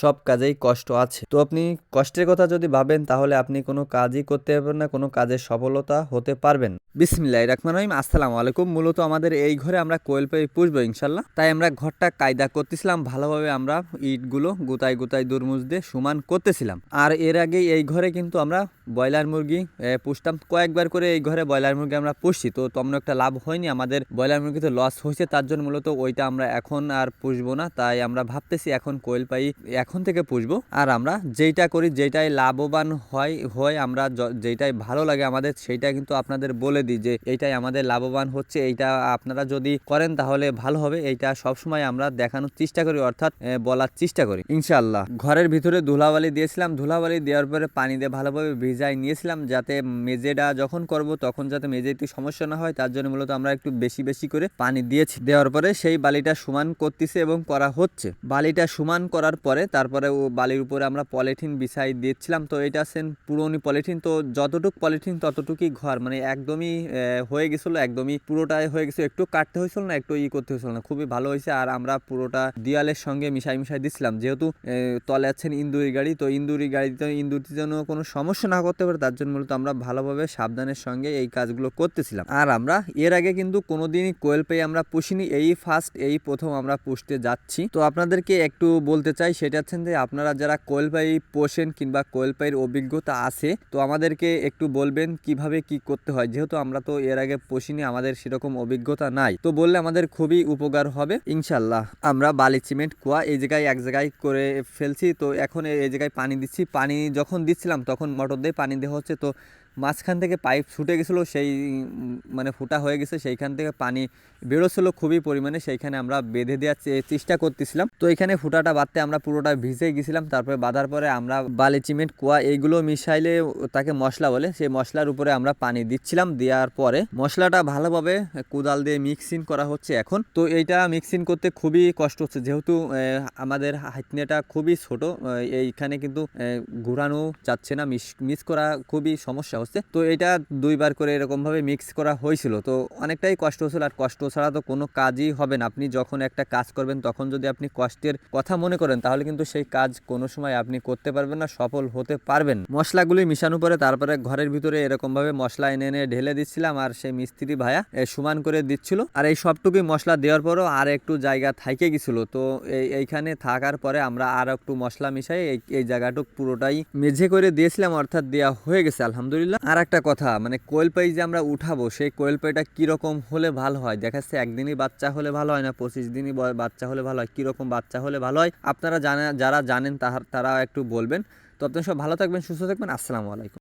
সব কাজেই কষ্ট আছে। তো আপনি কষ্টের কথা যদি ভাবেন তাহলে আপনি কোনো কাজই করতে পারবেন না, কোনো কাজের সফলতা হতে পারবেন না। বিসমিল্লাহির রহমানির রহিম। আসসালামু আলাইকুম। মূলত আমাদের এই ঘরে আমরা কোয়েল পাখি পুষবো ইনশাল্লাহ। তাই আমরা ঘরটা কায়দা করতেছিলাম ভালোভাবে, আমরা ইটগুলো গুতায় গুতায় দুরমুজ দিয়ে সমান করতেছিলাম। আর এর আগে এই ঘরে কিন্তু আমরা ব্রয়লার মুরগি পুষতাম, কয়েকবার করে এই ঘরে ব্রয়লার মুরগি আমরা পুষছি। তো তেমন একটা লাভ হয়নি, আমাদের ব্রয়লার মুরগিতে লস হয়েছে, তার জন্য মূলত ওইটা আমরা এখন আর পুষবো না। তাই আমরা ভাবতেছি এখন কোয়েল পাখি এখন থেকে পুষবো। আর আমরা যেইটা করি, যেটাই লাভবান হয় আমরা যেটাই ভালো লাগে আমাদের, সেইটা কিন্তু আপনাদের বলে দিই যে এইটাই আমাদের লাভবান হচ্ছে, এইটা আপনারা যদি করেন তাহলে ভালো হবে। এইটা সবসময় আমরা দেখানোর চেষ্টা করি, অর্থাৎ বলার চেষ্টা করি ইনশাআল্লাহ। ঘরের ভিতরে ধুলাবালি দিয়েছিলাম, ধুলাবালি দেওয়ার পরে পানি দিয়ে ভালোভাবে ভিজাই নিয়েছিলাম, যাতে মেজেটা যখন করব তখন যাতে মেজেতে সমস্যা না হয়, তার জন্য মূলত আমরা একটু বেশি বেশি করে পানি দিয়েছি। দেওয়ার পরে সেই বালিটা সমান করতেছে এবং করা হচ্ছে। বালিটা সমান করার পরে তারপরে ও বালির উপরে আমরা পলিথিন বিছাই দিচ্ছিলাম। তো এটা আছেন পুরোনি পলিথিন, তো যতটুক পলিথিন ততটুকুই ঘর, মানে একদমই হয়ে গেছিলো, একদমই পুরোটাই হয়ে গেছে। একটু কাটতে হয়েছিল না, একটু করতে হয়েছিল না, খুবই ভালো হয়েছে। আর আমরা পুরোটা দেয়ালের সঙ্গে মিশাই দিচ্ছিলাম, যেহেতু তলে আছেন ইন্দুরি গাড়ি, তো ইন্দুরি গাড়িতে ইন্দুরির জন্য কোনো সমস্যা না করতে পারে, তার জন্য মূলত আমরা ভালোভাবে সাবধানের সঙ্গে এই কাজগুলো করতেছিলাম। আর আমরা এর আগে কিন্তু কোনোদিনই কোয়েল পাখি আমরা পুষিনি, এই ফার্স্ট, এই প্রথম আমরা পুষতে যাচ্ছি। তো আপনাদেরকে একটু বলতে চাই, সেটা হচ্ছেন যে আপনারা যারা কোয়েল পাখি পোষেন কিংবা কোয়েল পাখির অভিজ্ঞতা আছে, তো আমাদেরকে একটু বলবেন কিভাবে কি করতে হয়, যেহেতু আমরা তো এর আগে পুষিনি, আমাদের সেরকম অভিজ্ঞতা নাই। তো বললে আমাদের খুবই উপকার হবে ইনশাল্লাহ। আমরা বালি সিমেন্ট কুয়া এই জায়গায় এক জায়গায় করে ফেলছি। তো এখন এই জায়গায় পানি দিচ্ছি, পানি যখন দিচ্ছিলাম তখন মোটর দিয়ে পানি দেওয়া হচ্ছে। তো মাঝখান থেকে পাইপ ছুটে গেছিলো, সেই মানে ফুটা হয়ে গেছে, সেইখান থেকে পানি বেরোচ্ছিলো খুবই পরিমাণে, সেইখানে আমরা বেঁধে দেওয়ার চেষ্টা করতেছিলাম। তো এখানে ফুটাটা বাঁধতে আমরা পুরোটা ভিজে গেছিলাম, তারপরে বাঁধার পরে আমরা বালি সিমেন্ট কুয়া এইগুলো মিশাইলে তাকে মশলা বলে, সেই মশলার উপরে আমরা পানি দিচ্ছিলাম। দেওয়ার পরে মশলাটা ভালোভাবে কোদাল দিয়ে মিক্সিং করা হচ্ছে এখন। তো এইটা মিক্সিং করতে খুবই কষ্ট হচ্ছে, যেহেতু আমাদের হাতনিটা খুবই ছোট, এইখানে কিন্তু ঘুরানো যাচ্ছে না, মিক্স করা খুবই সমস্যা হচ্ছে। তো এটা দুইবার করে এরকম ভাবে মিক্স করা হয়েছিল, তো অনেকটাই কষ্ট হচ্ছিল। আর কষ্ট ছাড়া তো কোনো কাজই হবে না। আপনি যখন একটা কাজ করবেন তখন যদি আপনি কষ্টের কথা মনে করেন তাহলে কিন্তু সেই কাজ কোনো সময় আপনি করতে পারবেন না, সফল হতে পারবেন। মশলাগুলি মিশানোর পরে তারপরে ঘরের ভিতরে এরকম ভাবে মশলা এনে এনে ঢেলে দিচ্ছিলাম, আর সেই মিস্ত্রি ভাইয়া সমান করে দিচ্ছিল। আর এই সবটুকুই মশলা দেওয়ার পরও আর একটু জায়গা থাইকে গেছিল, তো এইখানে থাকার পরে আমরা আর একটু মশলা মিশাই এই জায়গাটুক পুরোটাই মেঝে করে দিয়েছিলাম, অর্থাৎ দেওয়া হয়ে গেছে আলহামদুলিল্লাহ। আর একটা কথা, মানে কোয়েল পাখি যে আমরা উঠাবো, সেই কোয়েল পাখিটা কিরকম হলে ভালো হয়, দেখা যাচ্ছে একদিনই বাচ্চা হলে ভালো হয় না, 25 দিনই বাচ্চা হলে ভালো হয়, কিরকম বাচ্চা হলে ভালো হয় আপনারা যারা জানেন তারা একটু বলবেন। তো আপনারা সব ভালো থাকবেন, সুস্থ থাকবেন। আসসালামু আলাইকুম।